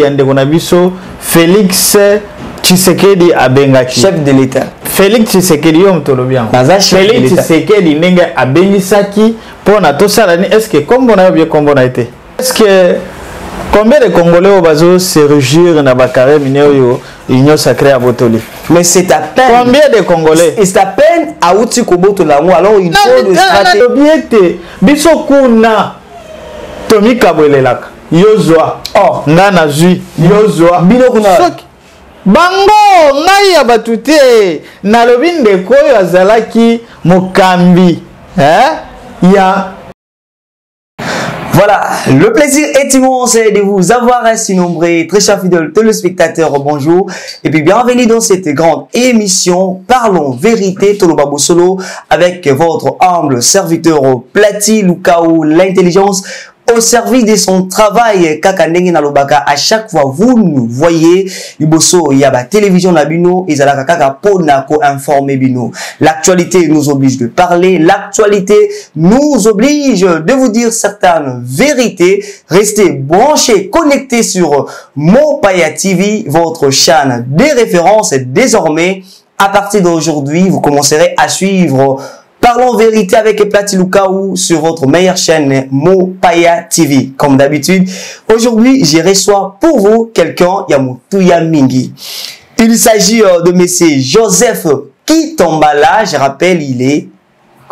yande konabiso Félix Tshisekedi abengaki chef de l'État. Félix Tshisekedi yo mtolo bien. Félix Tshisekedi ndenge abengisaki pona tosala ni est-ce que kombo na bien kombo na été. Est-ce que combien de Congolais au bazo se réjouir na bakare mineo union sacrée à Botoli? Mais c'est à peine. Combien de Congolais? Et c'est à peine à outil koboto la alors il faut de stratégie. Biso kuna Tomi Kabwelelaka. Yozwa. Oh, ngana zui. Yozwa. Bino kuna. Bango ngai ya batute na lobi ndeko oyo azalaki mokambi ya. Voilà, le plaisir est immense de vous avoir ainsi nombreux, très chers fidèles téléspectateurs, bonjour et puis bienvenue dans cette grande émission Parlons Vérité Toloba Bosolo avec votre humble serviteur Plati Lukaou, l'intelligence au service de son travail. Kakandenge na lobaka, à chaque fois vous nous voyez liboso yaba télévision na bino ezalaka kaka pona ko informer bino. L'actualité nous oblige de parler, l'actualité nous oblige de vous dire certaines vérités. Restez branchés, connectés sur Mopaya TV, votre chaîne des références. Désormais, à partir d'aujourd'hui, vous commencerez à suivre Parlons Vérité avec Plati Lukaou sur votre meilleure chaîne Mopaya TV. Comme d'habitude, aujourd'hui, je reçois pour vous quelqu'un, Yamutouya Mingi. Il s'agit de monsieur Joseph Kitombala. Je rappelle, il est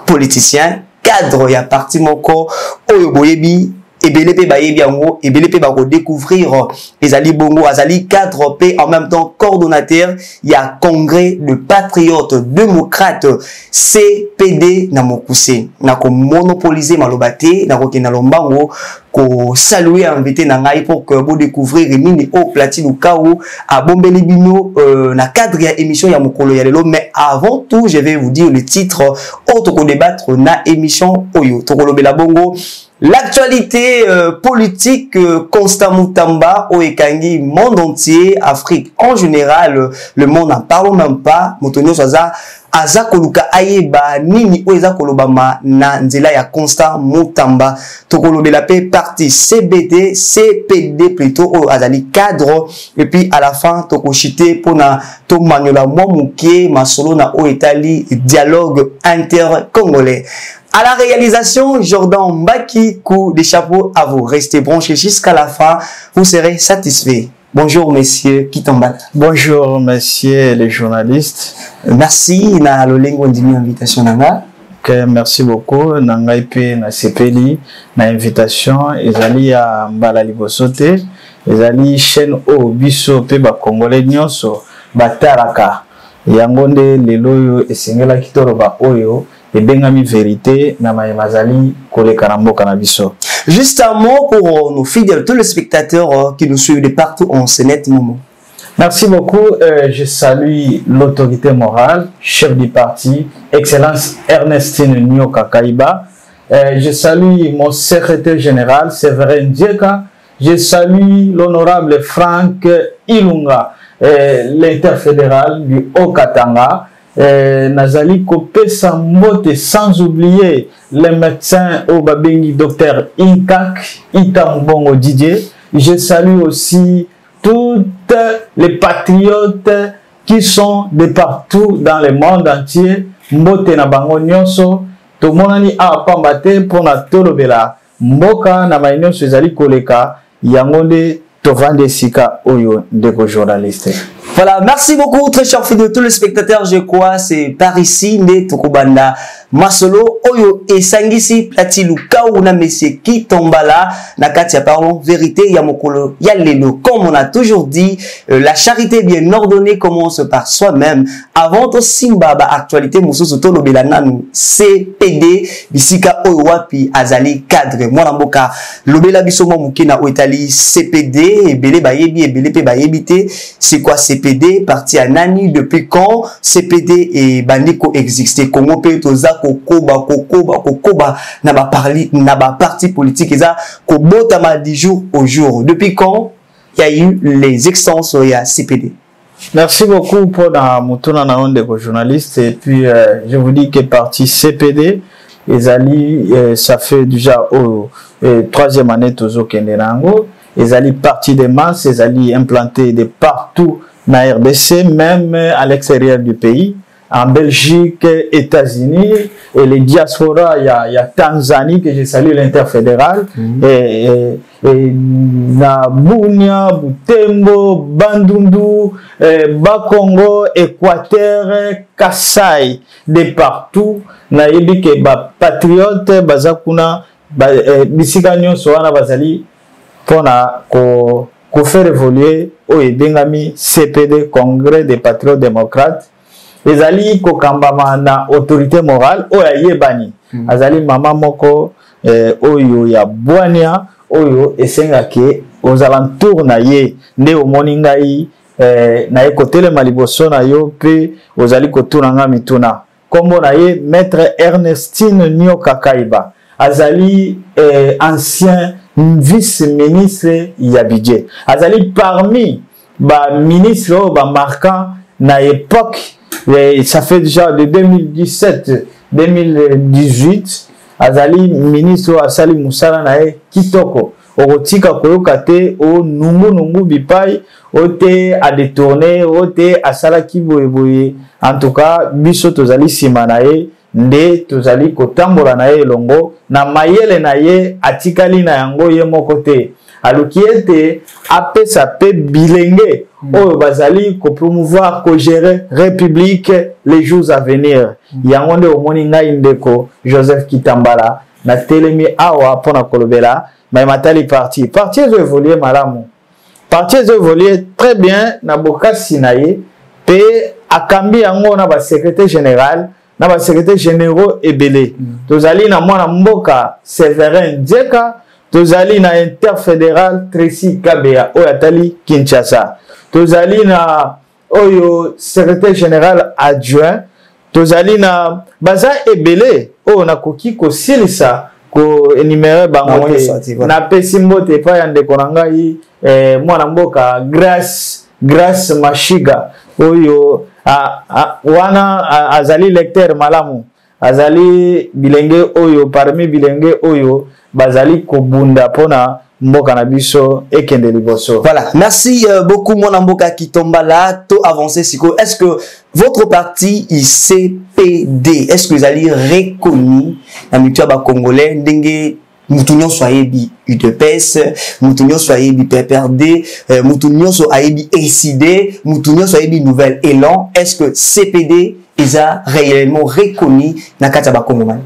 politicien, cadre, il y a parti moko, Oyoboyebi, Ebelepe Bayebi Ango, Ebelepe Bako découvrir les Ali Bongo, Azali cadre P, en même temps coordonnateur, il y a Congrès de Patriotes Démocrates, CPD Namokuse, Nako monopoliser Malobate, Nako Kenalombango, ko saluer invité Nangai pour que vous découvrir Mini au Plati Lukaou, à Bombeli Bino, na cadre ya émission ya Mokolo Yalelo, mais avant tout, je vais vous dire le titre, autre débattre na émission Oyo, Tokolo Bela Bongo. L'actualité politique Constant Moutamba au Ekangi, monde entier, Afrique en général, le monde n'en parle même pas. Motonio Saza, Aza Koluka Ayeba, Nini Oeza Kolobama, na Nzela ya Constant Moutamba. Tokolo Belape, parti CBD, CPD plutôt, au Azali cadre. Et puis à la fin, Tokoshite, Pona, Tomanyola Mouké, Masolo na Oetali, dialogue inter-congolais. À la réalisation, Jordan Mbaki, coup de chapeau à vous. Restez branchés jusqu'à la fin, vous serez satisfaits. Bonjour, messieurs Kitombala. Bonjour, messieurs les journalistes. Merci, na lolengo ndimi invitation nanga. Okay, merci beaucoup. Nanga ipe na sepeli na invitation. Ezali ya mbala libosote. Ezali chaîne o biso pe ba Congolais nyonso bataraka. Yangonde lelo esengela kitoro ba oyo. Et bengami vérité na mazali kole karambo kanabiso. Juste un mot pour nos fidèles téléspectateurs qui nous suivent de partout en ce net moment. Merci beaucoup. Je salue l'autorité morale, chef du parti, Excellence Ernestine Nyoka Kaiba. Je salue mon secrétaire général, Séverin Dieka. Je salue l'honorable Franck Ilunga, l'interfédéral du Haut-Katanga. Nazali Kopesa Mbote, sans oublier les médecins au Babengi, docteur Inkak, Itambongo Didier. Je salue aussi toutes les patriotes qui sont de partout dans le monde entier. Mbote na bango nyonso, to monani a pambate pour na tolobela. Mboka na mainyoso ezali koleka, yangonde tovande sika oyo ndeko journaliste. Voilà, merci beaucoup, très chers fidèles téléspectateurs. Je crois c'est par ici, né Tokobanda Masolo, Oyo et Sangisi, Plati Lukaou, na Messie Kitombala, Nakatia Parlons Vérité, Yamokolo, Yalelo. Comme on a toujours dit, la charité bien ordonnée commence par soi-même. Avant tout, Simba, actualité, Moussou Tolo Belananu, CPD, Bisika Oyowapi, Azali, Cadre, Mwanamboka, Lobela Bisomo Mukina, Oetali, CPD, Bele Bayebi, Bele Pe Bayebite, c'est quoi CPD, parti à Nani, depuis quand CPD et Bandiko existait, Congo Petoza, Kokoba, n'a pas parti politique, ça, Kobotama 10 jours au jour. Depuis quand il y a eu les extensions à CPD? Merci beaucoup pour la moutona na onde de journaliste. Et puis, je vous dis que parti CPD, les alliés, ça fait déjà au 3e année Tozo Kenderango. ezali parti des masses, ezali implanté de partout na RDC, même à l'extérieur du pays, en Belgique, États-Unis, et les diasporas, il y a Tanzanie, que je salue l'interfédéral, et na Bunia, Butembo, Bandundu, Bakongo, Équateur, Kassai, de partout, na yebi ke ba patriote, bazakuna, bisika nyonso wana bazali, pona ko faire évoluer au Ebengami CPD, Congrès des patriotes démocrates. Ezali ko kambama na autorité morale oya yebani azali mama moko oyo ya bwania oyo esenga ke aux alentours na ye nde omoni ngai na ye kotelema liboso na yo pe ozali kotuna nga mituna kombo na ye maître Ernestine Nyoka Kaiba azali ancien vice-ministre ya budget azali parmi ba ministre ba marquant na époque. Et ça fait déjà de 2017-2018, Azali ministre Asali Moussala nae kitoko. Orotika koyokate o nungu bipai ote a détourner ote asala kiboye. En tout cas, biso tozali sima nae nde tozali kotambola nae longo na mayele nae atikali na yango ye mokote. Alukiete apesa pe bilenge oyo bazali ko promouvoir ko gérer république les jours à venir yango nde omoni ngai ndeko Joseph Kitambala na telemi awa pona kolobela mais matali parti ezo évoluer malamu parti ezo évoluer très bien na bokasi na ye pe akambi yango na ba secrétaire général na ba secrétaire généraux ebele tozali na mwana mboka Séverin Dieka tozali na interfédéral Tracy Kabea oyo atali Kinshasa tozali na oyo secrétaire général adjoint tozali na baza ebele oyo nakoki kosilisa ko énumérer bango te na pesi mbote epai ya ndeko na ngai mwana mboka Grace Mashiga oyo wana azali lecteur malamu azali bilenge oyo parmi bilenge oyo bazali kobunda pona mboka na biso ekende liboso. Voilà, merci beaucoup mon mboka Kitombala to avancer siko. Est-ce que votre parti ICPD est-ce que vous allez reconnu na mitua ba congolais ndenge mutunyo soyebi UDPS, mutunyo soyebi PPRD, mutunyo soyebi ECD, mutunyo soyebi Nouvel Élan, est-ce que CPD ils a réellement reconnu na kati ba congolais?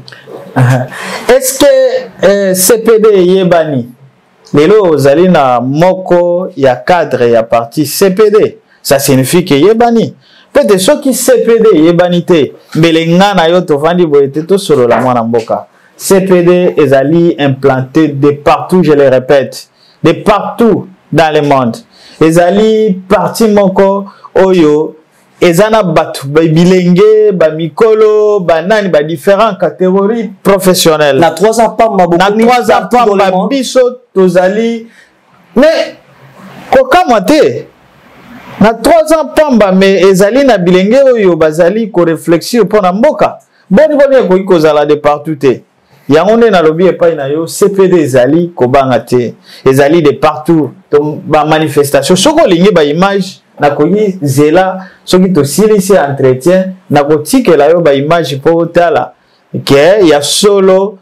Est-ce que CPD yebani lelo ozali na moko ya cadre ya parti CPD ça signifie que yebani peut-être ceux qui CPD yebani te belenga na yo tovandi boyete to solo la mwana mboka CPD ezali implanté de partout, je le répète, de partout dans le monde ezali parti moko oyo ezana batu bilenge ba mikolo banani ba différentes catégories professionnelles na 3 ans pas biso tozali mais kokama te na 3 ans pamba mais ezali na bilenge oyo bazali ko réfléchir pour na mboka boni ko ikozala de partout te yango nde na lobi epai na yo CPD ezali kobanga te ezali de partout donc ba manifestation soko lingi ba image na koyi zela soki to silisi entretien na kotikela yo ba image po tala ke ya solo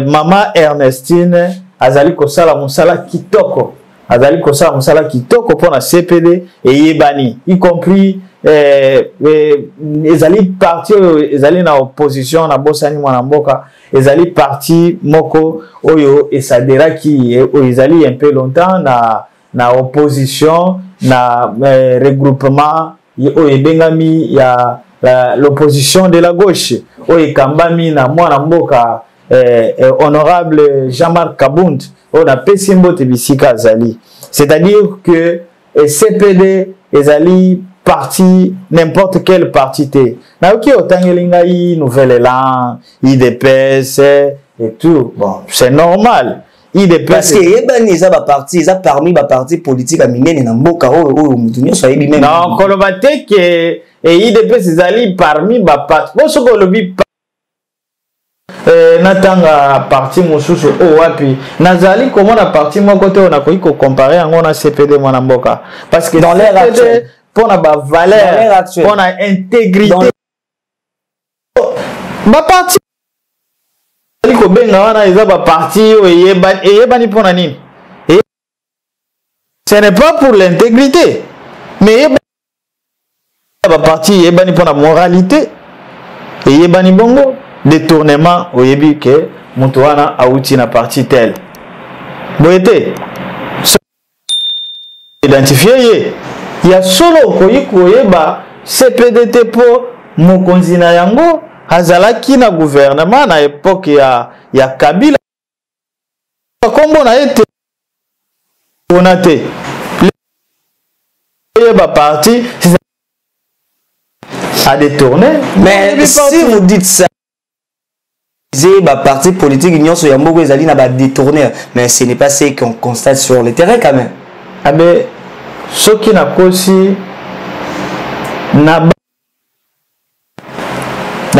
mama Ernestine azali kosala musala kitoko azali kosala musala kitoko pona CPD eyebani y compris ezali parti ezali na opposition na bosani mwana mboka ezali parti moko oyo esaderaki ezali un peu longtemps na opposition na regroupement oyo ebengami ya l'opposition de la gauche oyo ekambami na mwana mboka honorable Jean-Marc Kabund oyo na pesi mbote bisika azali c'est-à-dire que CPD ezali parti n'importe quel parti te na oki otangelinga Nouvel Élan IDPS et tout bon c'est normal IDPS parce que yebani za ba parti za parmi ba parti politique aminene na mboka oyo mutunyo so yebi même non kolobate que IDPS ezali parmi ba parti bon soko lobi natanga parti mosusu o wapi nazali komona parti moko te on a koki ko comparer yango na CPD mwana mboka parce que dans l'ère actuelle pour na ba valeur pour na intégrité ba parti ko benga wana eza ba parti o yebani pour na nini ce n'est pas pour l'intégrité mais ba parti yebani pour la moralité et yebani bongo détournement oyebi ke mutu wana auti na parti tel boyete identifier ye ya solo koyi koyeba CPDT po mokonzi na yango azalaki na gouvernement na époque ya Kabila kombo na ete onate yeba parti à détourner. Mais si vous dites ça, parti politique union sur Yambo Ezali n'a pas détourné, mais ce n'est pas ce qu'on constate sur le terrain quand même. Ah ben, ce qui n'a pas aussi n'a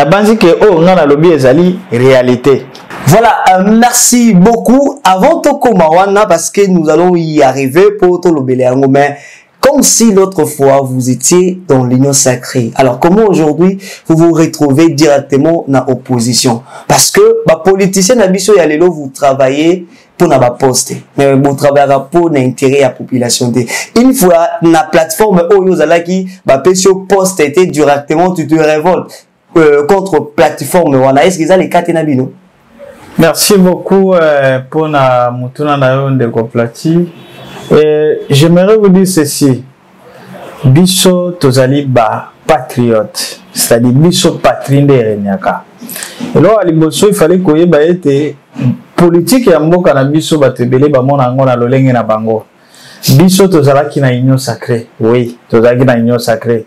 pas dit que oh on a lobby Ezali réalité. Voilà, merci beaucoup. Avant Tokomawana, parce que nous allons y arriver pour Tolobele Ango, mais comme si l'autre fois vous étiez dans l'union sacrée. Alors comment aujourd'hui vous vous retrouvez directement dans l'opposition? Parce que les politiciens n'habitent pas vous travaillez pour na poste, mais vous travaillez pour l'intérêt de la population. Une fois la plateforme Oyozalaki, poste était directement tu te révoltes contre plateforme. Est-ce qu'ils ont les quatre nabino? Merci beaucoup pour na mutuna na yo ndeko plati. J'aimerais vous dire ceci. Biso tozali ba patriote, c'est-à-dire biso patrie de Renyaka. Et là à liboso il fallait koyeba ete politique ya mboka na biso batebele ba mona ngo na lolenge na bango. Biso tozalaki na union sacrée. Oui, tozalaki na union sacrée.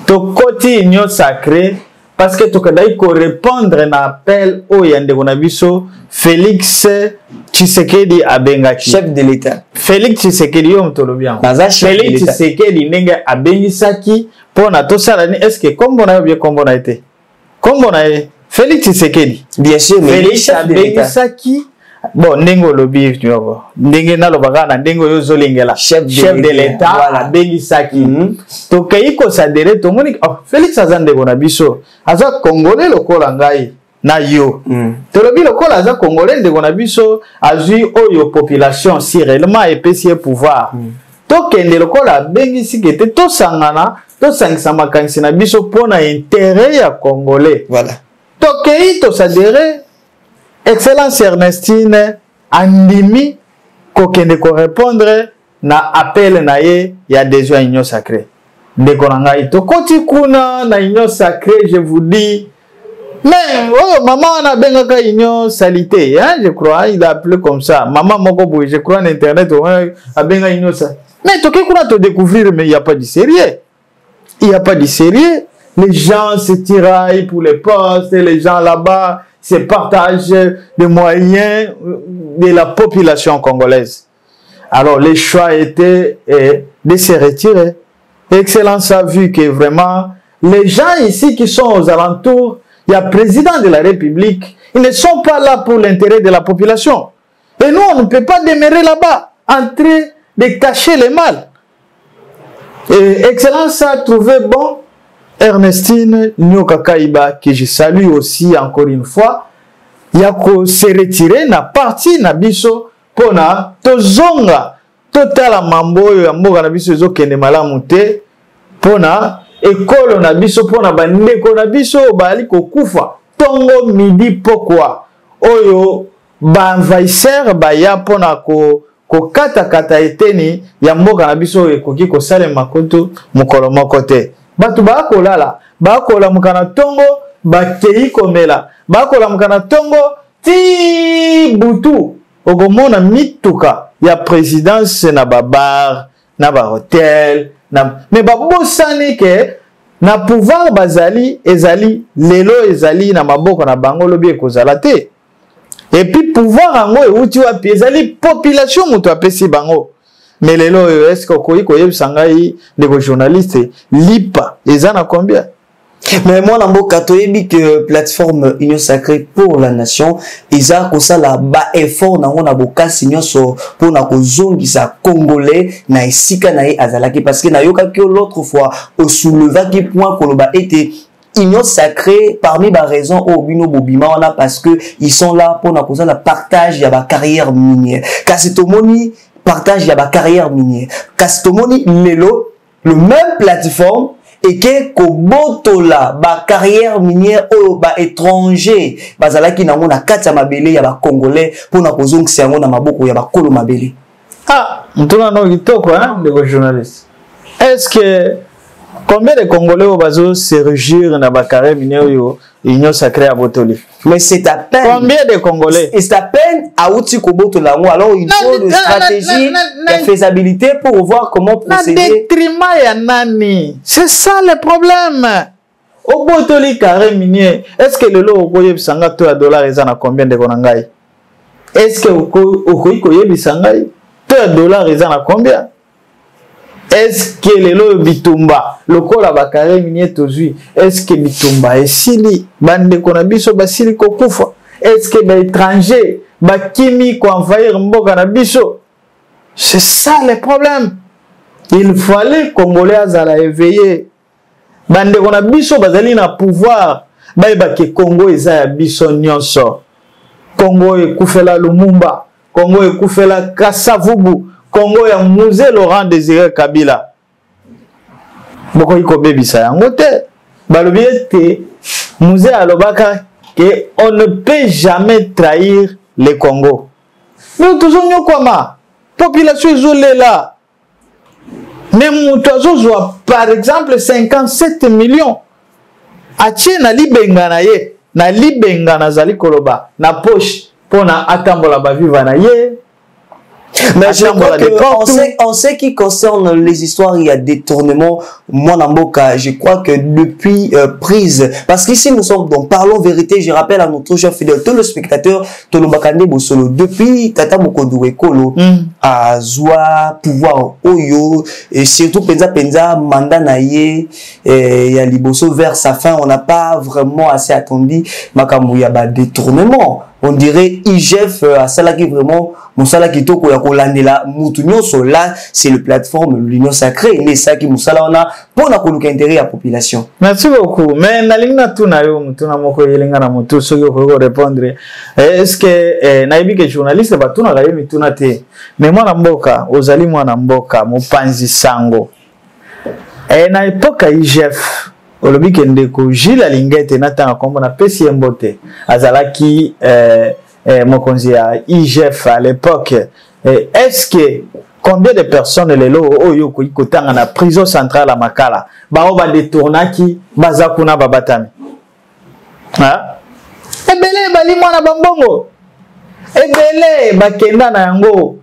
Tokoti union sacrée parce que tokadai ko répondre na appel o yande kona biso Félix Tshisekedi abengaki chef de l'État. Félix Tshisekedi yo mtolobian. Félix Tshisekedi ndenge abengisaki pona tosala ni est-ce que kombo na yo bien kombo na été. Kombo na Félix Tshisekedi. Bien sûr mais Félix abengisaki bon ndenge lobi nyoko. Ndenge na lobaka na ndenge yo zolingela chef de l'État voilà abengisaki. Tokai ko sadere to moni Félix azande kona biso. Aza congolais lokola ngai. Na yo. Tolobi lokola aza congolais ndeko na biso azui oyo population si réellement epesi pouvoir. Tokende lokola bengisi kete to sangana to sangisa makanisi na biso pona intérêt ya congolais. Voilà. Tokei to sadere Excellence Ernestine andimi kokende ko répondre na appel na ye ya déjà union sacrée. Ndeko na ngai to koti kuna na union sacrée je vous dis. Mais oh, maman on a bengaka union salité, hein, je crois, il a appelé comme ça. Maman moko je crois en internet a benga union ça. Mais toi qu'on a te découvrir mais il y a pas de sérieux. Il y a pas de sérieux. Les gens se tiraillent pour les postes, les gens là-bas se partagent des moyens de la population congolaise. Alors les choix étaient de se retirer. Excellence a vu que vraiment les gens ici qui sont aux alentours, il y a le président de la République, ils ne sont pas là pour l'intérêt de la population. Et nous, on ne peut pas demeurer là-bas, en train de cacher le mal. Et Excellence a trouvé bon Ernestine Nyoka Kaiba, que je salue aussi encore une fois, il y a qu'à se retirer, na parti na biso, pour na tozonga, total mambo, ya mboga na biso zo kende malamu te, pour na école na biso pona bandeko na biso bali kokufa tongo midi pokwa oyo ba envahisseur ba ya pona ko kata eteni ya mboka na biso ekoki ko sale makoto mukolo mokote batu ba kolala ba kola mukana tongo ba kei komela ba kola mukana tongo ti butu okomona mituka ya présidence na babar na ba hotel mais babosani ke na pouvoir bazali ezali lelo ezali na maboko na bango lobi ekozala te et puis pouvoir ango euti wapi ezali population muto apesi bango mais lelo est-ce que koyi koyebisa ngai ndeko journaliste lipa eza na combien Mais moi, dans mon cas, que plateforme Union Sacrée pour la Nation, ils ont comme ça là bas effort dans mon avocat signon pour na kozongi sa congolais na isika na azalaki parce que na yoka que l'autre fois au souleva qui point koloba était Union Sacrée parmi les raisons au bino bobima on a parce que ils sont là pour na cause la partage ya ba carrière minière. Kasitomoni partage ya ba carrière minière. Kasitomoni lelo le même plateforme et que kobotola ba carrière minière ou ba étranger bazalaki na mona kati ya mabele ya ba congolais pour na kozongisa yango na maboko ya ba kolo mabele. Ah, ntona no kitoko hein de journaliste. Est-ce que combien de Congolais au bazo se régir na ba carrière minière yo Union Sacrée à Botoli? Mais c'est à peine. Combien de Congolais? Et c'est à peine à outil kobotola alors il faut une stratégie de faisabilité pour voir comment procéder. Détriment ya nani? C'est ça le problème. Au Botoli carré minier, est-ce que le lot au koye bisanga to $, ezana combien de konangai? Est-ce que au koye bisanga to $, ezana combien? Est-ce que le lot bitumba le kola ba carré minier tozui? Est-ce que bitumba esili bande konabiso basili kokufa? Est-ce que ba étranger ba kimi ko envahir mboka na biso? C'est ça le problème. Il fallait Congolais azala éveillé. Bande kona biso bazali na pouvoir. Ba ke Congo eza ya biso nyonso. Congo ekufela Lumumba, Congo ekufela Kasavubu, Congo ya musée Laurent Désiré Kabila. Boko iko bebisa yango te. Balobi ete musée alobaka que on ne peut jamais trahir le Congo. Nous tous on yokoma. Population isolée. Mais par exemple 57 millions. Atie na libenga na ye, na libenga na zali koloba, na poche pona atambola ba viva na ye. Mais je crois que en ce qui concerne les histoires, il y a détournement. Moi, Namboka, je crois que depuis prise, parce qu'ici nous sommes dans Parlons Vérité, je rappelle à notre chef fidèle, tous les spectateurs, Tolobakande Bosolo, depuis Tata Mokodo Ekolo, à Zoua, Pouvoir Oyo, et surtout Penza, Manda Naye, et Yaliboso vers sa fin, on n'a pas vraiment assez attendu, Makamou, il y a détournement. On dirait IGF à Salaki vraiment Moussala Kitoko ya kolandela mutunyo sola c'est le plateforme l'Union Sacrée mais ça qui Moussala on a pour na koluka intérêt à population. Merci beaucoup. Mais nalinga tuna yo mutuna moko yelinga na mutu so yo ko répondre. Est-ce que naibi que journaliste ba tuna ga yemi tuna te. Mais moi na mboka ozali mwana mboka mopanzi sango. Na époque IGF olobi kende ko Gilles Alingete natanga kombo na pesi mbote azalaki mokonzi ya IGF à l'époque. Est-ce que combien de personnes les lo oyo ko ikotanga na prison centrale à Makala ba oba détournaki bazakuna babatami ha ebele bali mwana bambongo ebele bakenda na yango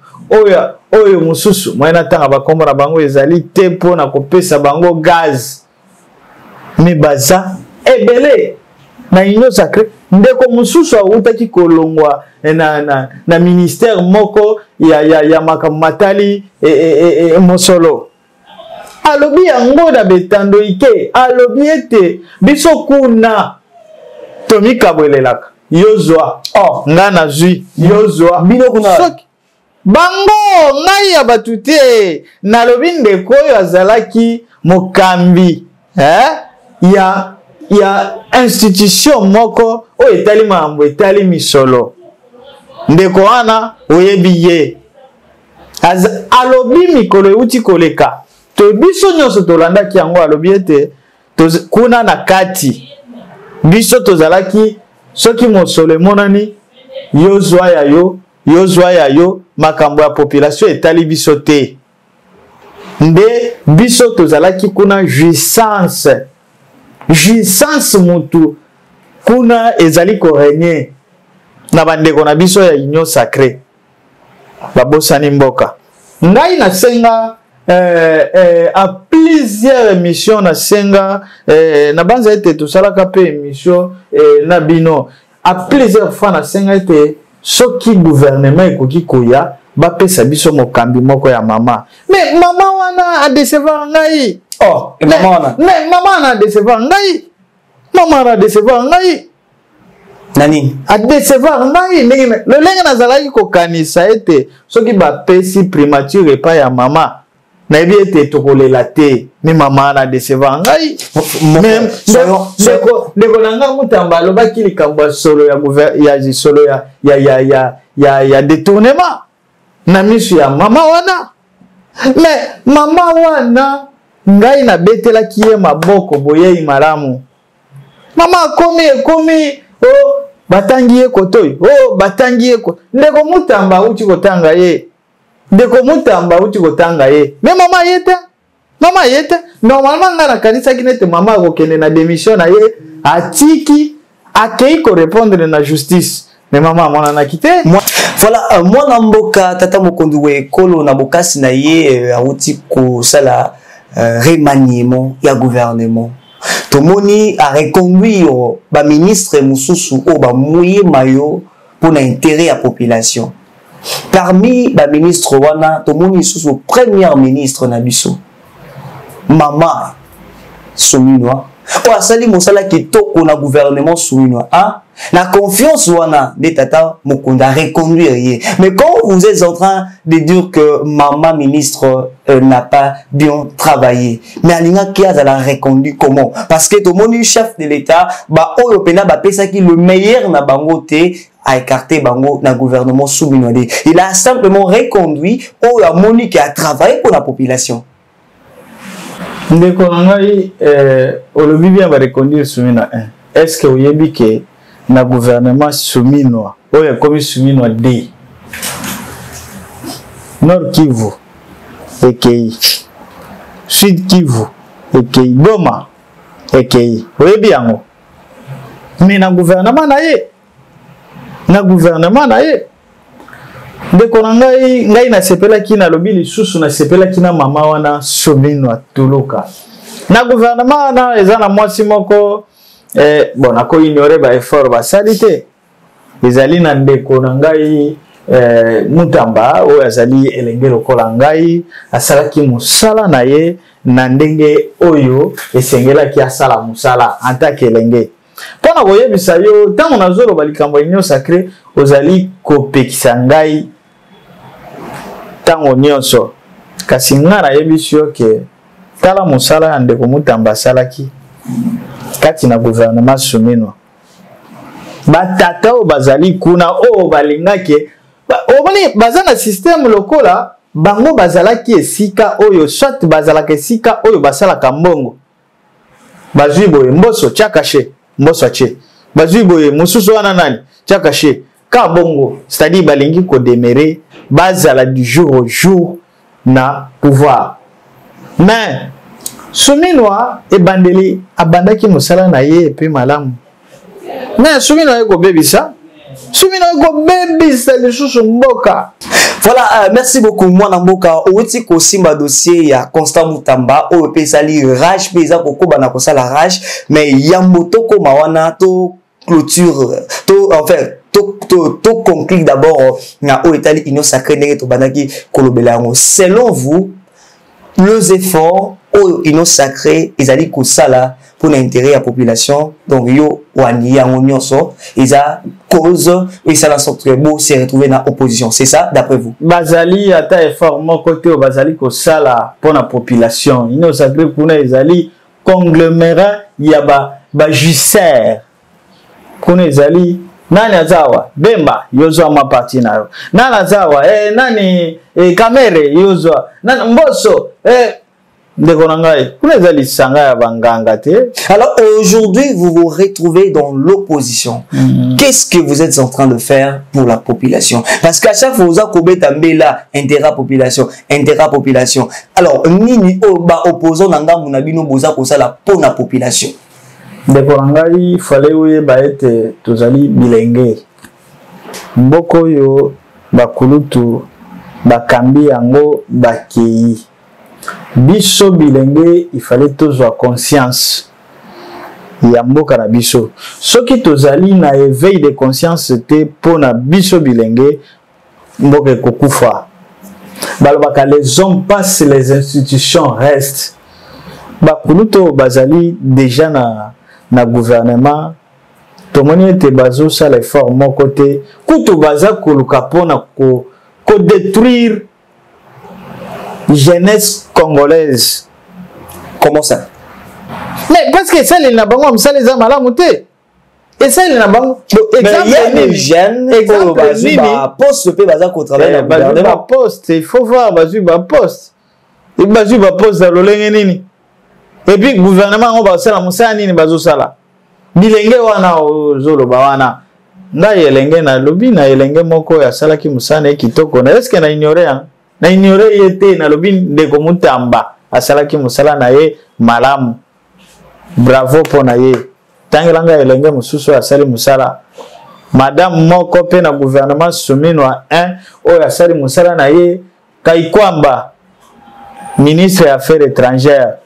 oyo mususu mwana tanga bakombo na bango ezali te pona kopesa bango gaz. Mais baza ebele na Union Sacrée ndeko mususu utaki kolongwa na ministère moko ya makamatali mosolo alobi yango na betando ike alobi ete biso kuna tomi kabwelelaka yozwa ngana zui yozwa bino kuna bango ngai ya batute nalobi ndeko oyo azalaki mokambi ya institution moko o etali mambo etali misolo ndeko wana oyebi ye alobi mikolo euti koleka to biso nyonso tolandaki yango alobi ete kuna na kati biso tozalaki soki mosolo emonani yozwa ya yo makambo ya population etali biso te nde biso tozalaki kuna jouissance mutu kuna ezali korenye na bandeko na biso ya Union Sacrée babosani mboka ngai nasenga à plusieurs émissions nasenga na banza ete tosalaka pe émission na bino à plusieurs fois nasenga ete soki gouvernement ekoki koya bapesa biso mokambi moko ya mama mais mama wana a décevoir ngai mais maman wana a décevoir ngai Maman a décevoir ngai. Nani? A décevoir ngai. Le lenga nazalaki ko kanisa ete soki ba pesi primature pa ya mama. Na ebi ete tokolela te. Mais maman a décevoir ngai. Même ndeko nanga mutamba alobaki likambo solo ya solo ya détournement. Na misu ya mama wana. Mais mama wana ngai na betela kiye maboko boye malamu. Mama komi oh batangi ye kotoy oh batangi ye ko ndeko mutamba uti kotanga ye ndeko mutamba uti kotanga ye mais mama yeta normalement ngana kanisa kinete mama ko kende na démission na ye atiki akei ko répondre na justice mais maman mona na quitté voilà moi na mboka tata mokondu we kolo na bokasi na ye auti ko sala remaniement ya gouvernement tomoni a reconduire ba ministre mususu o ba mouye mayo pour l'intérêt à population parmi ba ministre wana tomoni susu premier ministre na biso mama Sominwa o asali mosala kitoko na gouvernement Sominwa hein la confiance wana de tata Mokonda reconduire ye. Mais quand vous êtes en train de dire que maman ministre n'a pas bien travaillé, mais alinga qui a la reconduit comment? Parce que tout le monde chef de l'État ba oyo pena ba pesa ki le meilleur na bango te a écarté bango na gouvernement Souminoade. Il a simplement reconduit oyo a moni qui a travaillé pour la population. Ndeko ngai olobi bien ba reconduire Souminoa 1. Est-ce que oyebi ke na gouvernement Souminoa oyo comme Souminoa D Nord Kivu ekei Sud Kivu ekei Goma ekei oyebi yango mais na gouvernement na ye ndeko ngai na sepela ki na lobi lisusu na sepela ki na mama wana Souminoa Tuluka na gouvernement na eza na mwasi moko bon ako ignorer ba effort ba salite ezali na ndeko ngai mutamba o azali elenge lokola ngai asalaki musala na ye na ndenge oyo esengela ki asala musala antake elenge pona koyebisa yo tango nazolo balikambo inyo sacré ozali kopekisa ngai tango nyonso kasi nga na yebisi yo ke tala musala ya ndeko mutamba salaki kati na gouvernement Souminoa batata o bazali kuna o balingake oboni bazana système lokola bango bazalaki esika oyo soit bazalaka esika oyo basalaka mbongo bazwi boye mboso chakache mboso ache bazwi boye mususu wana nani chakache ka bongo c'est-à-dire balingi ko demeurer bazala du jour au jour na pouvoir mais Souminoa ebandeli abandaki musala na ye pe malamu mais Souminoa eko bebisa lisusu mboka. Voilà, merci beaucoup. Moi, Namboka, outi ko simba dossier ya Constant Mutamba, o pe sali rage pesa koko bana ko sala rage, mais yamoto ko mawana to clôture, to en fait to conclut d'abord na o etali ino sacré nenge to banaki kolobela ngo. Selon vous, les efforts o ino sacré ezali ko sala pour l'intérêt à la population, donc yo wani yango nyonso eza cause et ça la sorte que beau s'est retrouvé dans l'opposition, c'est ça d'après vous? Bazali ata effort mon côté au bazali ko sala pour la population ino sacré kuna ezali conglomérat ya ba jusser kuna ezali nani azawa Bemba yozwa maparti nayo nani azawa nani Kamere yozwa nani Mboso Alors aujourd'hui, vous vous retrouvez dans l'opposition. Qu'est-ce que vous êtes en train de faire pour la population? Parce qu'à chaque fois, vous avez là intérêt population. Alors, ni opposant nanga munabino boza ko sala pour la population. Il fallait être tozali bilenge. Mboko yo bakulutu bakambi yango bakei. Biso bilenge il fallait toujours conscience ya mboka na biso soki tozali na éveil de conscience te pona biso bilenge mboka kokufa balobaka les hommes passent les institutions restent bakuluto bazali déjà na gouvernement tomoni ete bazosala effort moko te kutu baza koluka mpona kodétruire jeunesse congolaise. Comment ça? Mais parce que ça les na bango msala eza malamu te. Et ça les na bango exemple les jeunes exemple ba poste pe baza ko travailler na gouvernement poste, il faut voir bazu ba poste. Et bazu ba poste za lolenge nini. Et puis gouvernement on ba sala musala nini bazo sala. Bilenge wana ozoloba wana. Na yelenge na lobi na yelenge moko ya sala ki musana kitoko na est-ce que na ignorer hein? Na ignorer yete na lobi ndeko mutamba asala ki musala na ye malamu. Bravo pour na ye. Tangelanga elenge mususu asali musala. Madame moko pe na gouvernement souminwa 1 o asali musala na ye Kaikwamba ministre des affaires étrangères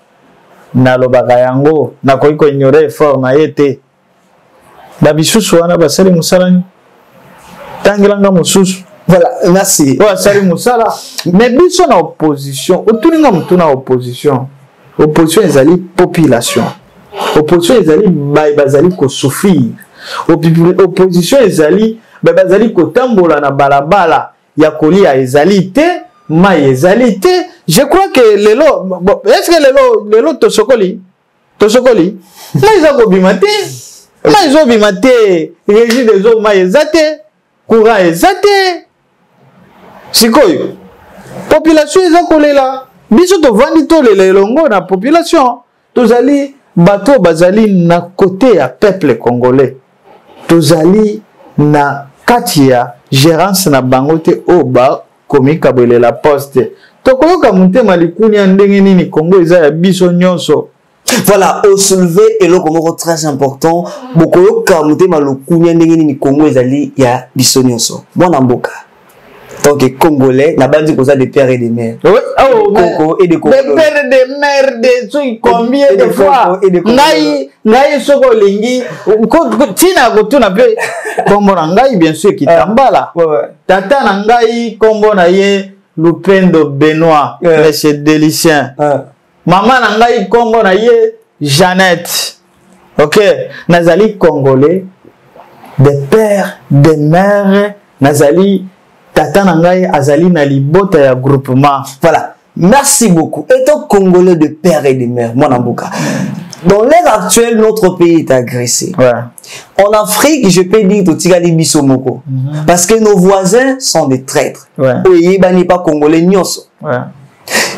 na lobaka yango na koiko ignorer effort na ye te. Na bisusu wana basali musala ni. Tangelanga mususu. Voilà, merci. O asali musala. Mais biso na opposition, otuninga mutu na opposition. Opposition ezali population. Opposition ezali bazali ko souffrir. Opposition ezali bazali ko tambola na balabala ya kolia ezali te, ma ezali te. Je crois que lelo est-ce que lelo tosokoli ma ezako bimate ma ezo bimate régie des eaux ma ezate courant ezate sikoyo population ezako lela biso to vandi to lelongo na population tozali bato bazali na côté ya peuple congolais tozali na kati ya gérance na bango te oba komika bwele la poste tokoyoka mutema likuni ya ndenge nini Congo eza ya biso nyonso. Voilà, au soulever et le Congo très important bokoyoka mutema likuni ya ndenge nini Congo ezali ya biso nyonso mwana mboka. Donc les Congolais n'a pas dit que ça des pères et des mères. Oui, oh, Congo et des Congolais. Des pères et des mères, des trucs combien de fois. Ngai soko lingi. Tina gotu na pe. Kombo na ngai bien sûr qui tambala. Tata na ngai kombo na ye Lupendo Benoît, monsieur Délicien. Maman na ngai kombo na ye Jeannette. OK, nazali Congolais, des pères, des mères, nazali Tata Nangaï Azali na libota ya groupement. Voilà. Merci beaucoup. Étant Congolais de père et de mère, mon amboka. Dans l'ère actuelle, notre pays est agressé. Ouais. En Afrique, je peux dire Totigali Bisomoko. Parce que nos voisins sont des traîtres. Ouais. Oui, n'est pas Congolais, nyonso. Ouais.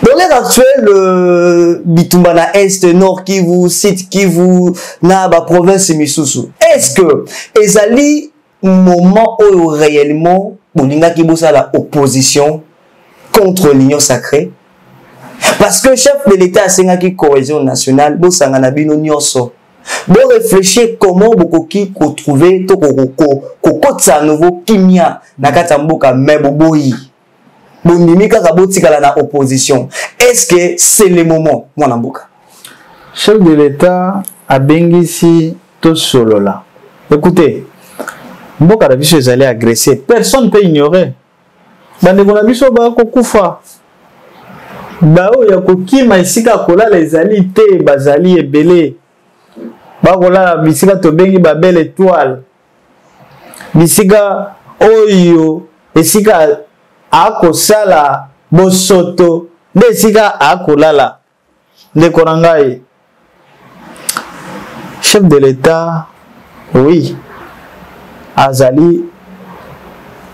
Dans l'ère actuelle, Bitumbana Est, Nord, Kivu, Sud Kivu, Naba, province Misusu. Est-ce que Ezali, moment où réellement Bolinga qui bosse à la opposition contre l'union sacrée? Parce que chef de l'État a une cohésion nationale, bosse à Nabino Nyonso. Bon réfléchir comment beaucoup qui trouver to kokotsa nouveau kimia nakatamboka meboboyi. Bonimika kabotika na opposition. Est-ce que c'est le moment mon amboka? Chef de l'État a bengisi to solo là. Écoutez, mboka na biso ezali agressé, personne ne peut ignorer. Bandeko na biso ba kokufa. Ba o ya kokima isika kolala ezali te bazali ebele. Ba kolala bisika to bengi ba belle étoile. Bisika oyo esika akosala bosoto nde esika akolala. Ndeko na ngai. Chef de l'État, oui. Azali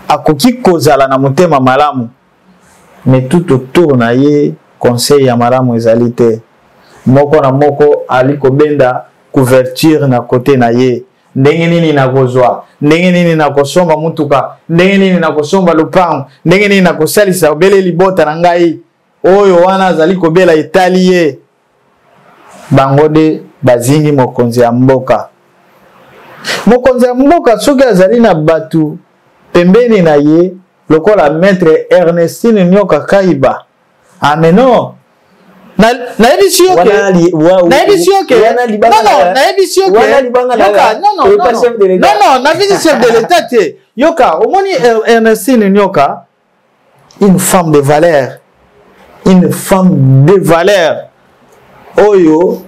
akoki kozala na motema malamu mais tout autour na ye conseil ya malamu ezali te moko na moko ali kobenda couverture na côté na ye ndenge nini na kozwa ndenge nini na kosomba mutuka ndenge nini na kosomba lupango ndenge nini na kosalisa obele libota na ngai oyo wana azali kobela etali ye bango de bazingi mokonzi ya mboka. Mokonzi ya mboka soki azali na batu pembeni na ye lokola maître Ernestine Nyoka Kaiba. Ah mais non. Na ebisi yoke. Na ebisi yoke. Non non, na ebisi yoke. Yoka, non, na vice chef de l'État te. Yoka, omoni Ernestine Nyoka, une femme de valeur. Une femme de valeur. Oyo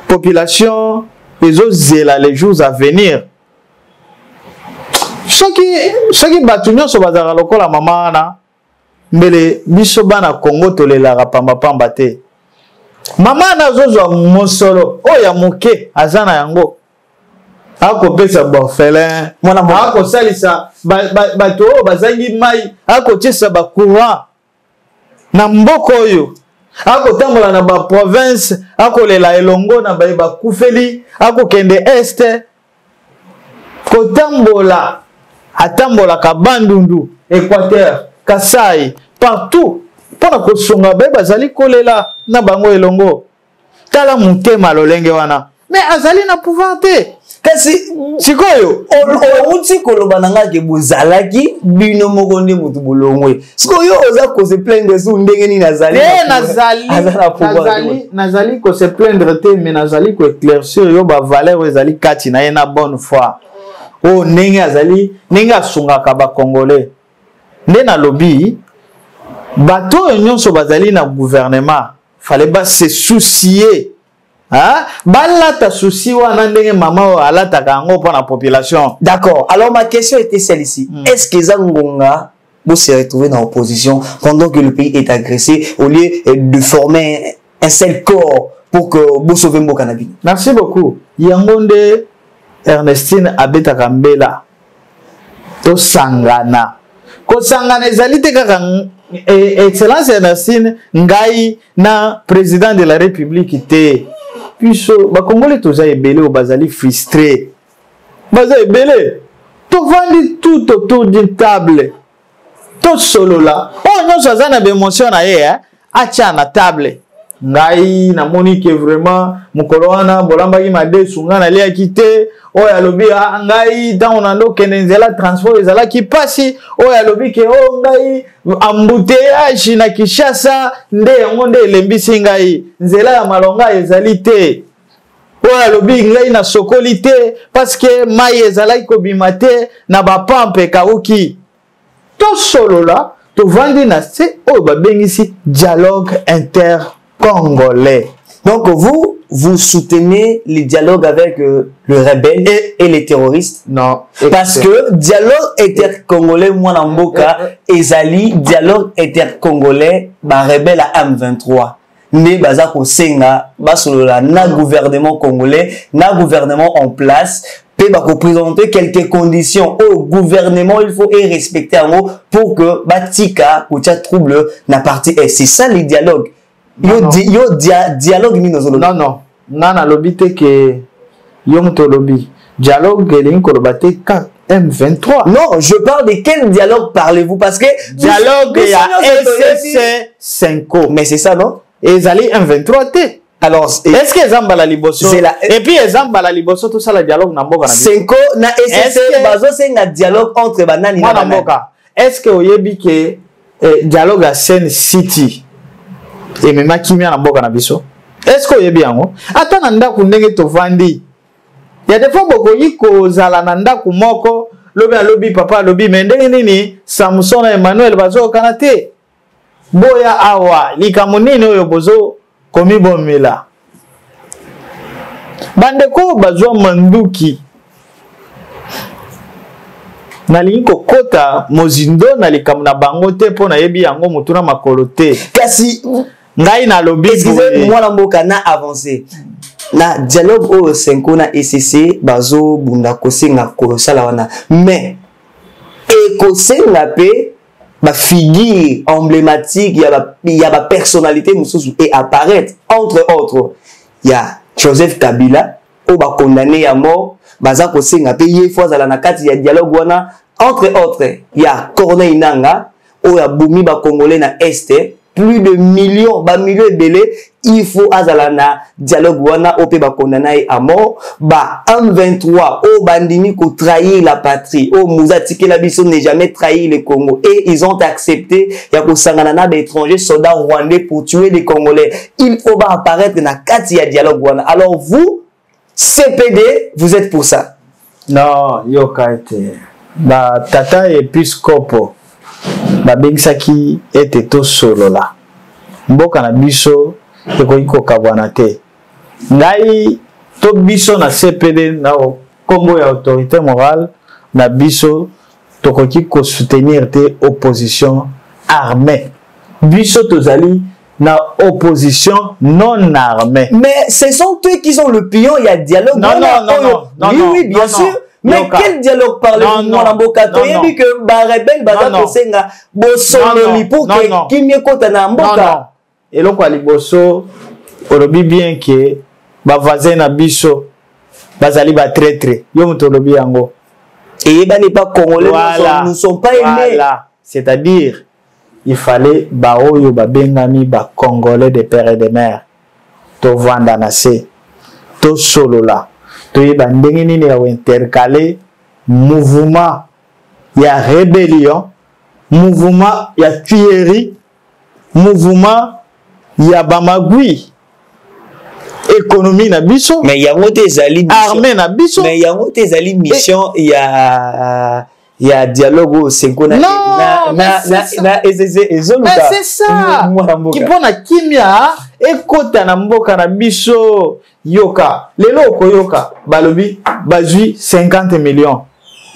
population ezozela les jours à venir. Soki batu nyonso bazala lokola mama wana mbele biso bana Congo tolelaka pamba te. Mama nazozwa mosolo oya moke azana yango akopesa borfelin akosalisa bato oyo bazangi mai akotisa bacourant na mboka oyo akotambola na baprovince akolela elongo na baye bakufeli akokende este kotambola atambolaka Bandundu Équateur Kasai partout pona kosonga baye bazali kolela na bango elongo tala motema lolenge wana mais azali na pouvoir te kasi sikoyo outi koloba nanga ke bozalaki bino moko nde mutu bolongwe sikoyo oza ko se plaindre sur ndenge ni nazali nazali ko se plaindre te mais nazali ko éclaircir yo ba valeur ezali kati na yena bonne foi o ndenge azali ndenge asungaka ba congolais nde na lobby bato nyonso bazali na gouvernement fallait pas se soucier. Balata souci wana ndenge maman alata kango pour la population. D'accord. Alors ma question était celle-ci. Est-ce que Zangonga vous se retrouver dans l'opposition pendant que le pays est agressé au lieu de former un seul corps pour que vous sauviez mon cannabis? Merci beaucoup. Yangonde Ernestine Abeta Kambela. To sangana. Ko sangana ezalite kaka Excellence Ernestine ngai na président de la République te. Puisque ba Congolais toza ebele o bazali frustré. Baza ebele. To vandi tout autour d'une table. To solo là. Oh non ça na émotion na ye acha na table. Ngai na moni que vraiment mukolo wana bolamba ki made sunga na lia kité. Oh ya lobi ngai dans on ando kenenzela transport ezala ki pasi. Oh ya lobi ke oh ngai embouteillage na Kinshasa nde yango nde lembisi ngai nzela ya malonga ezali te. Oh ya lobi ngai na sokoli te parce que mai ezala kobima te na ba pampe kauki. To solo là to vandi na se oh ba bengisi dialogue inter-congolais. Donc vous soutenez les dialogues avec le rebelle et les terroristes? Non. Parce que dialogue inter-congolais, moi, Namboka, ezali, dialogue inter-congolais, bah, rebelle à M23. Mais, bazako senga, basolola, na gouvernement congolais, na gouvernement en place, peut représenter quelques conditions au gouvernement, il faut respecter en haut pour que, batika, ou tia trouble, na partie. Et c'est ça les dialogues. Dialogue ni non nana lobby te que yom to lobby dialogue elingi koloba te M23. Non, je parle de quel dialogue parlez-vous parce que dialogue il y a SSC 5. Mais c'est ça non? Ezali M23 te. Alors est-ce que ezamba la liboso et puis ezamba la liboso tout ça la dialogue na mboka na 5 na SSC bazo senga dialogue entre banani na mboka. Est-ce que oyebi que dialogue à Sen City et même kimia na mboka na biso? Est-ce que oyebi yango ata na ndako ndenge tovandi ya des fois boko yiko zala na ndako moko lobi papa lobi ndenge nini Samson na Emmanuel bazo kanate boya awa likambo nini oyo bozo komi bomela bandeko bazwa manduki nalingi kokota mozindo na likambo na bango te mpo nayebi yango mutuna makolo te kasi ngai na lobby moi na mboka na avancé na dialogue au 5 na ECC bazo bunda kosenga kolosala wana mais ekosenga pe ba figure emblématique il y a ba personnalité mususu et apparaître entre autres il y a Joseph Kabila au ba condamné à mort baza kosenga pe ye fois ala na kati ya dialogue wana entre autres il y a Corneille Nangaa au ya bumi ba congolais na este plus de millions belé il faut azalana dialogue wana ope ba condamné à mort ba M23 au bandini ko trahir la patrie au Mouzatike la biso n'est jamais trahi le Congo et ils ont accepté ya ko sangana na ba étrangers soldats rwandais pour tuer les Congolais. Il faut ba apparaître na kati ya dialogue wana. Alors vous CPD vous êtes pour ça? Non, yo kaite ba tata episcopo babengisaki ete to solo la mboka na biso ekoki kokabwana te ngai to biso na CPD na kombo ya autorité morale na biso tokoki ko soutenir te opposition armée biso tozali na opposition non armée. Mais ce sont eux qui sont le pion, il y a dialogue. Non, oui, bien sûr. Mais Yoka. Quel dialogue parlez-vous dans la Mboka? Tu as dit que les rebelles baza senga bosololi pour que kimie kota na Mboka. Et donc à liboso olobi bien que ba voisin na biso bazali ba traître. Yo mutolobi yango. Et ben n'est pas congolais, voilà. Nous ne sommes pas aimés. Voilà. C'est-à-dire il fallait ba oyo ba bengami ba congolais de père et de mère. To vanda na se. To solola. To yeba ndenge nini ya intercaler mouvement ya rébellion, mouvement ya tuerie, mouvement ya bamagui. Économie na biso. Mais yango te zali armée na biso. Mais yango te zali mission il y a dialogue au Senko na c'est ça qui pona kimia ekota na mboka na biso yoka lelo okoyoka balobi bazui 50 millions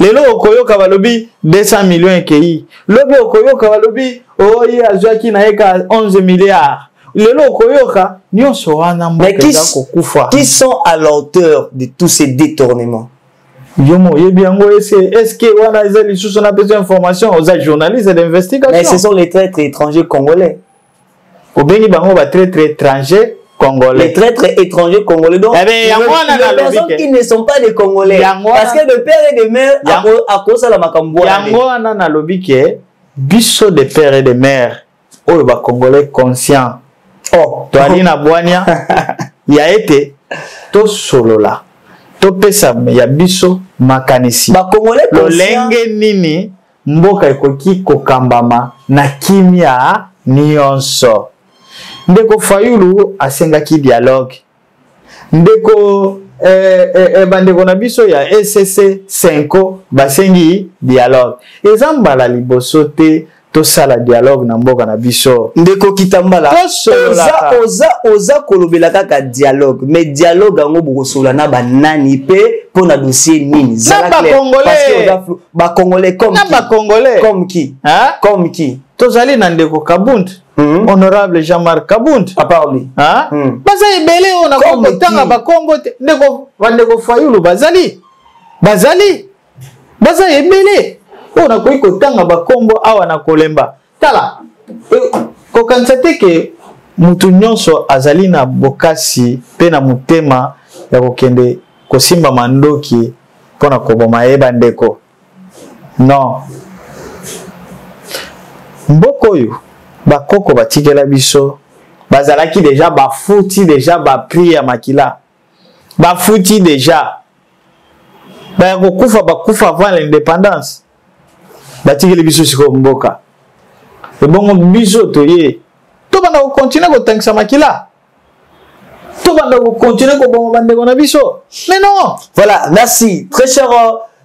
lelo okoyoka balobi 200 millions ekei lobi okoyoka balobi oye azwaki na eka 11 milliards lelo okoyoka nyonso wana mboka kokufa. Qui sont à l'auteur de tous ces détournements? Yomo, est-ce que wana ezali sous a besoin d'informations aux journalistes d'investigation? Mais ce sont les traîtres étrangers congolais. Au Béni Bango va traîtres étrangers congolais. Les traîtres étrangers congolais. Donc, les personnes qui ne sont pas des Congolais. Parce que le père et de mère à cause de la makambo. Yango na lobi ke biso de père et de mère. Oyo ba congolais conscient. Oh, to ali na bwania. Ya été to solola. Topesa ya biso makanisi ba congolais lolenge nini mboka ekoki kokambama na kimia nyonso. Ndeko Fayulu asengaki dialogue. Ndeko bandeko na biso ya SSC 5 basengi dialogue. Ezambala liboso te to sala dialogue na mboka na biso. Ndeko Kitambala oza kolobela kaka dialogue, mais dialogue ngo bokosola na banani pe pona dossier nini za clair parce que ba congolais comme qui hein? Comme qui tozali na ndeko Kabund honorable Jean-Marc Kabund a parlé hein baza ebele ona ko tanga ba Kongo ndeko Fayulu bazali ebele ona ko ikotanga ba Kongo awa na kolemba tala ko kansate ke mutu nyonso azali na bokasi pe na mutema ya kokende kosimba mandoki pona koboma yeba ndeko non mboko oyo bakoko batikela biso bazalaki deja bafuti deja bapri ya makila bafuti deja bakufa avant l'indépendance batikeli biso siko mboka ebongo biso toye to banda ko continuer ko tangisa makila to banda ko continuer ko bongo bandeko na biso mais non. Voilà, merci très cher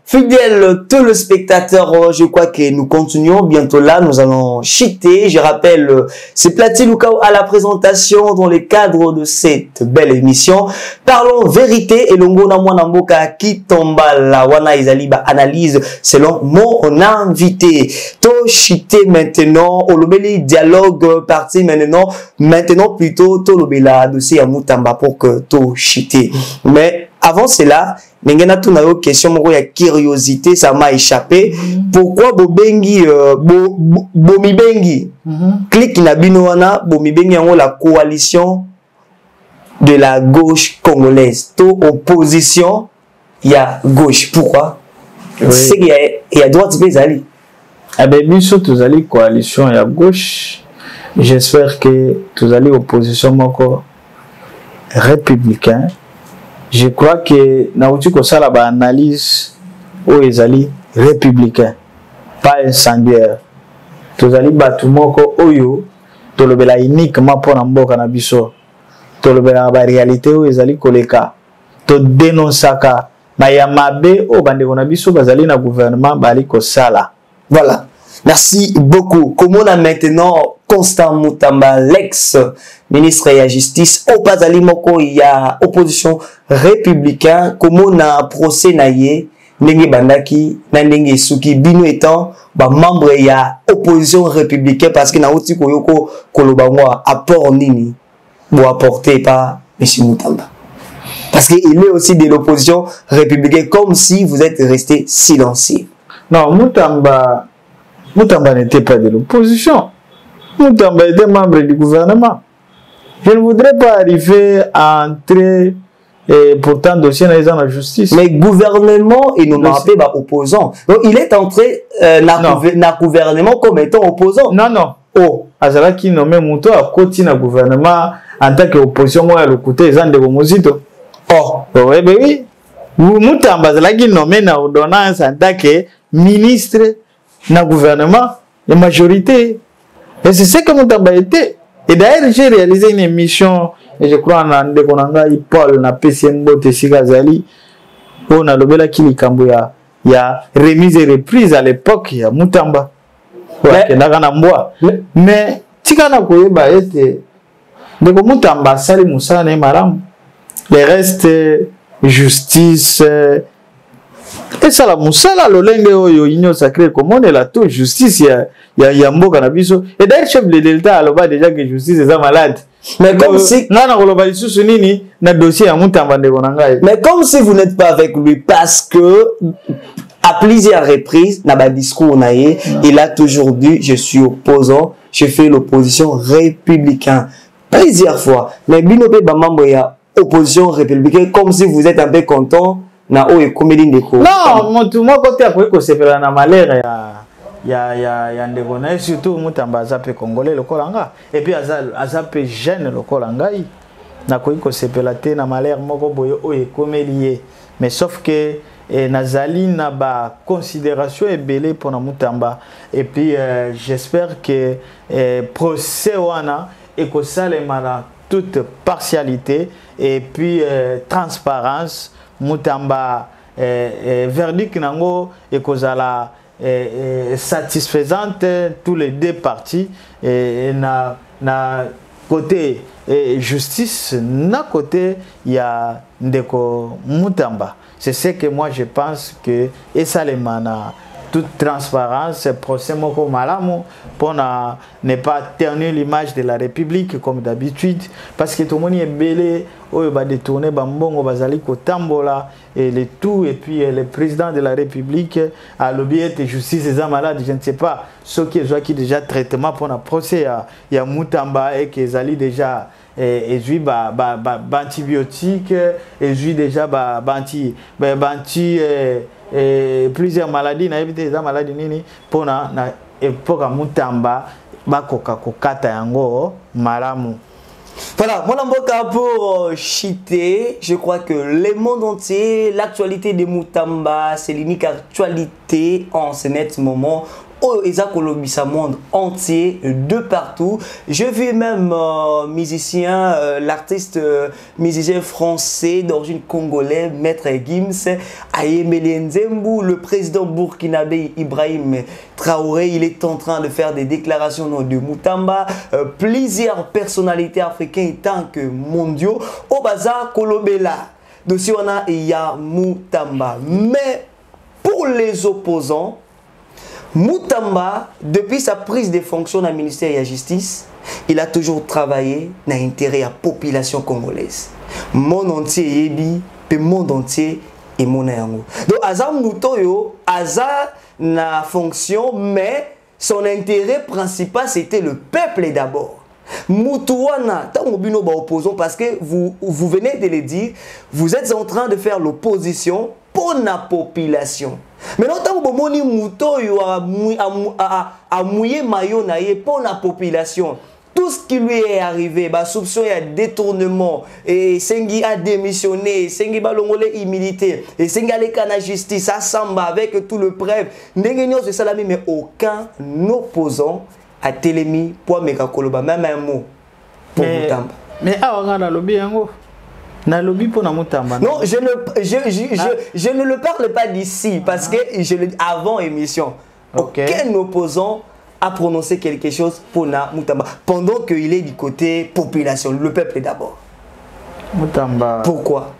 fidèles téléspectateurs, je crois que nous continuons bientôt là, nous allons chuter. Je rappelle, c'est Platine Lukao à la présentation dans le cadre de cette belle émission. Parlons vérité et longo na mwana mboka qui tombe la wana izaliba analyse selon mon invité. To chuter maintenant, olobeli dialogue parti maintenant plutôt to lobela dossier à Mutamba pour que to chuter. Mais avant cela, Nengena tu na yo question moko ya curiosité, ça m'a échappé. Pourquoi bobengi bomibengi clique na bino wana bomibengi yango la coalition de la gauche congolaise, to opposition ya gauche. Pourquoi? C'est qu'il y a droite bezali. Eh ben biso tozali coalition ya gauche. J'espère que tozali opposition moko républicain. Je crois que nauti ko sala ba analyse o ezali républicain pas incendiaire. Tozali batu moko oyo tolobela uniquement pour mboka na biso. Tolobela ba réalité o ezali koleka. To dénonçaka ba ya mabe o bandeko na biso bazali na gouvernement bali ko sala. Voilà. Merci beaucoup. Comment on a maintenant Constant Mutamba, l'ex-ministre de la Justice, au Bazali Moko, il y a opposition républicaine, comment on a procès naïe, Nengi Bandaki, Nengi Suki, Bino étant, membre il y a opposition républicaine parce que na oti koyoko kolobangwa apport nini, bon apporté par M. Mutamba. Parce qu'il est aussi de l'opposition républicaine, comme si vous êtes resté silencieux. Non, Mutamba n'était pas de l'opposition. Mutamba était membre du gouvernement. Je ne voudrais pas arriver à entrer et pourtant dossier dans la justice. Mais gouvernement, il nous m'a appelé opposant. Donc il est entré dans le gouvernement comme étant opposant. Non, non. Oh, Azala qui nommé Mouto à côté du gouvernement en tant qu'opposition, moi, à le côté des de Mosito. Oh, oui, ben oui. Mutamba Azala qui nommé dans l'ordonnance en tant que ministre dans le gouvernement, la majorité. Et c'est ce que Mutamba était. Et d'ailleurs, j'ai réalisé une émission, et je crois, en Ndekonanga, Paul, na PCMBO, Tessigazali, on a l'obéla qui il y a remise et reprise à l'époque, il y a Mutamba. Mais, Tikana Koyeba était, de Mutamba, Sali Moussa, Maram, les restes, justice, et ça la Moussala, le lenge oyo union sacrée comment est la tout justice il y a mboka na biso et d'ailleurs chef de Delta aloba déjà que justice est malade mais comme si nana koloba lisusu nini na dossier ya Mutamba ndeko na ngai mais comme si vous n'êtes pas avec lui parce que à plusieurs reprises dans ba discours naie il a toujours dit je suis opposant je fais l'opposition républicaine plusieurs fois mais binobe ba membre ya opposition républicaine comme si vous êtes un peu content na o ekomeli ndeko non moi côté après ko sepela na malheur ya ndeko na surtout Mutamba azape congolais lokolanga et puis azape jeune lokolanga na ko sepela te na malheur moko boye o ekomeli mais sauf que nazali na ba considération ebele pour na Mutamba et puis j'espère que procès wana ekosalema na toute partialité et puis transparence Mutamba verdict nango ekozala satisfaisante tous les deux parties et na côté justice na côté il y a ndeko Mutamba c'est ce que moi je pense que et ça les mana toute transparence procès moko malamu pour ne pas ternir l'image de la République comme d'habitude parce que tout le monde est belé oyo ba détourner bambongo bazali ko tambola et le tout et puis le président de la République a lobbyé de justice des malades je ne sais pas ceux qui déjà traitement pour un procès il y a Mutamba et que zali déjà et lui antibiotiques et lui déjà plusieurs maladies na éviter des maladies nini pour na époque Mutamba bakoka kokata yango malamu. Voilà, mon amboka pour chiter, je crois que le monde entier, l'actualité de Mutamba, c'est l'unique actualité en ce net moment. Ils ont monde entier de partout. Je vis même musicien, l'artiste musicien français d'origine congolaise, Maître Gims, Ayemele Nzembu, le président burkinabé Ibrahim Traoré, il est en train de faire des déclarations de Mutamba. Plusieurs personnalités africaines tant que mondiaux. Au bazar Kolobela, dossier on a il y a Mutamba. Mais pour les opposants, Mutamba, depuis sa prise de fonction dans le ministère de la Justice, il a toujours travaillé dans l'intérêt de la population congolaise. Le monde entier est le monde entier est mon yango. Donc, Aza Mutoyo, Aza na fonction, mais son intérêt principal, c'était le peuple d'abord. Moutouana, opposant parce que vous venez de le dire, vous êtes en train de faire l'opposition pour la population. Mais non, tant que vous Moutoyo a mouillé maillot pour la population. Tout ce qui lui est arrivé, soupçon et détournement, et Sengi a démissionné, Sengi balongolé immunité, et Sengi a la justice, à Samba avec tout le preuve. C'est ça mais aucun opposant a télémi pour Mekakoloba, même un mot pour Mutamba. Mais on a lobby yango. Na lobby pour Mutamba. Non, je ne le parle pas d'ici parce que je le avant émission. aucun opposant a prononcé quelque chose pour na Moutamba pendant qu'il est du côté population, le peuple d'abord. Moutamba. Pourquoi?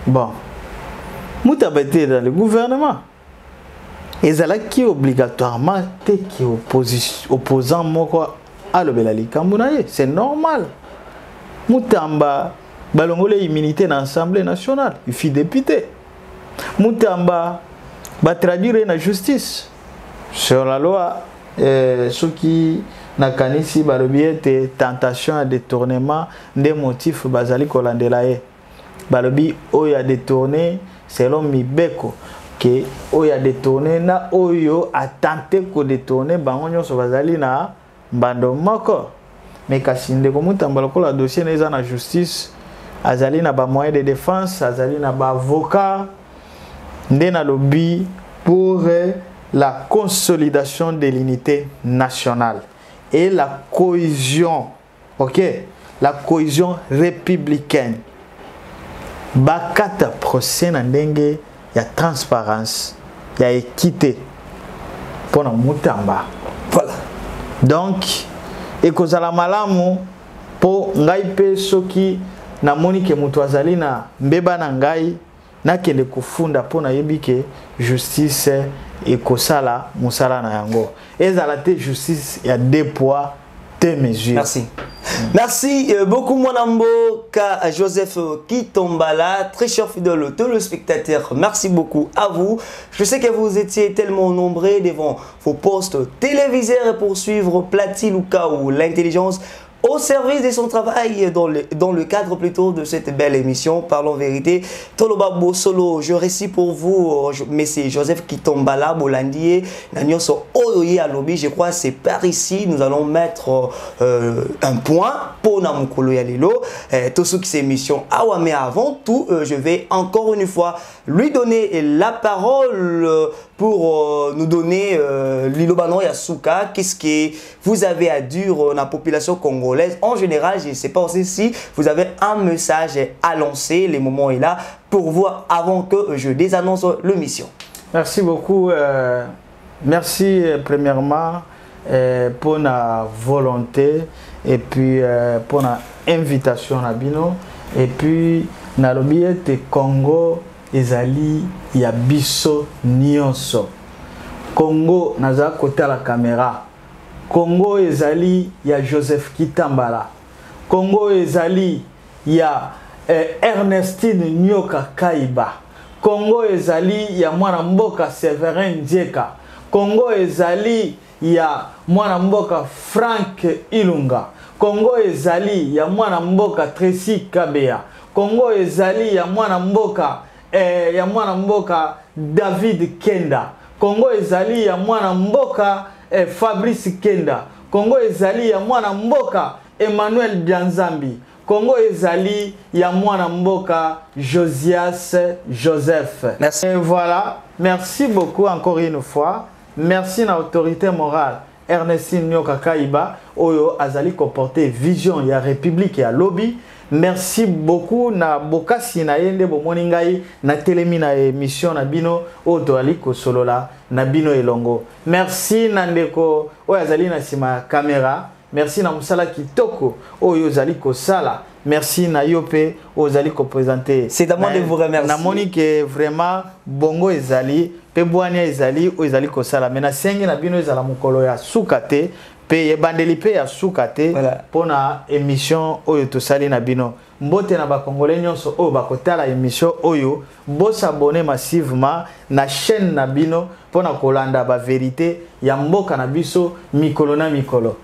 Bon. Moutamba était dans le gouvernement. Et c'est là qui obligatoirement qui opposant à l'Obelali Kambounaye. C'est normal. Moutamba, balongole immunité dans l'Assemblée nationale. Il fit député. Moutamba va traduire la justice sur la loi. Ce qui n'a kanisi balobi était tentation à détournement des motifs bazali kolandelaye. Balobi oyo détourné selon Mibeko que oyo détourné na oyo a tenté ko détourner bango nyonso bazali na mbando moko. Mais kasi ndeko Moutamba lokola dossier neza na justice azali na ba moyens de défense, azali na ba avocat nde na lobby pour la consolidation de l'unité nationale et la cohésion, ok, la cohésion républicaine. Bakata procès na ndenge ya transparence, ya équité pour Moutamba. Voilà. Donc, ekozala malamu po ngai pe soki na monike mutu azali na mbeba na ngai nakende kufunda po na yebike justice ekosala musala na yango. Ezala te justice ya deux poids deux mesures. Merci. Merci beaucoup mon ambo Ka Joseph Kitombala, très cher fidèle téléspectateurs. Merci beaucoup à vous. Je sais que vous étiez tellement nombreux devant vos postes téléviseurs pour suivre Plati Luka ou l'intelligence au service de son travail dans le cadre plutôt de cette belle émission Parlons Vérité. Toloba Bosolo, je récite pour vous, Monsieur Joseph Kitombala, Bolandier, Nanyoso Oyoye Alobi. Je crois que c'est par ici, nous allons mettre un point pour Namukolo Yalilo. Tout ce qui c'est émission. Ah mais avant tout, je vais encore une fois lui donner la parole pour nous donner l'Ilobano Yasuka. Qu'est-ce que vous avez à dire la population congolaise? En général, je ne sais pas aussi si vous avez un message à lancer. Le moment est là pour vous avant que je désannonce l'émission. Merci beaucoup. Merci premièrement pour la volonté et puis pour l'invitation à Bino. Et puis, dans le billet de Congo, ezali ya biso nyonso. Congo, naza côté la caméra. Congo ezali ya Joseph Kitambala. Congo ezali ya Ernestine Nyoka Kaiba. Congo ezali ya mwana mboka Severin Dieka. Congo ezali ya mwana mboka Frank Ilunga. Congo ezali ya mwana mboka Tracy Kabea. Congo ezali ya mwana mboka David Kenda. Congo ezali ya mwana mboka Fabrice Kenda. Congo ezali ya mwana mboka Emmanuel Bianzambi. Congo ezali ya mwana mboka Josias Joseph. Merci. Et voilà, merci beaucoup encore une fois. Merci à l'autorité morale Ernestine Nyoka Kaiba oyo azali comporter vision ya République ya lobby. Merci beaucoup na bokasi na yende bomoni ngai na telemi na émission na bino oto ali kosolola na bino elongo. Merci na ndeko oyo azali na sima caméra. Merci na musala kitoko oyo azali kosala. Merci na yope oyo azali ko présenter. C'est à moi de vous remercier. Na monique vraiment bongo ezali pe bwania ezali oyo azali kosala. Mais na sengi na bino ezala mukolo ya sukate. Pe bandeli pe ya sukate voilà. Pona émission oyo tosali na bino mbote na ba congolais nyonso oyo bakotala émission oyo bo s'abonner massivement na chaîne na bino pona kolanda ba vérité ya mboka na biso mikolo na mikolo.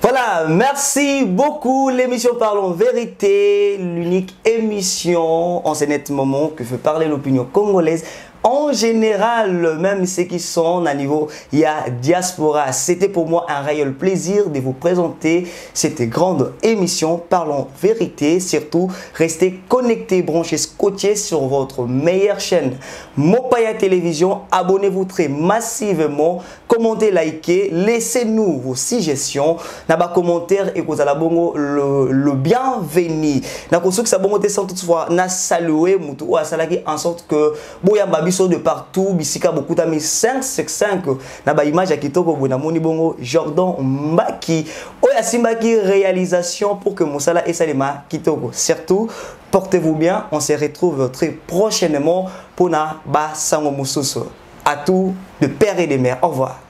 Voilà, merci beaucoup. L'émission Parlons Vérité, l'unique émission en ce net moment que fait parler l'opinion congolaise. En général, même ceux qui sont à niveau, il y a diaspora. C'était pour moi un réel plaisir de vous présenter cette grande émission Parlons Vérité. Surtout, restez connectés, branchez, scotchés sur votre meilleure chaîne Mopaya Télévision. Abonnez-vous très massivement, commentez, likez, laissez-nous vos suggestions. Naba commentaire et vous allez bongo le bienvenu. Na kosu que ça bongo sans toutefois na saluer mutu ou asalaki en sorte que boya babi de partout, bisika beaucoup d'amis 5 na ba image ya kitoko bona moni bongo Jordan Mbaki oya simbaki réalisation pour que mosala esalema kitoko. Surtout portez-vous bien, on se retrouve très prochainement pour na ba sango mususu. À tous de père et de mère. Au revoir.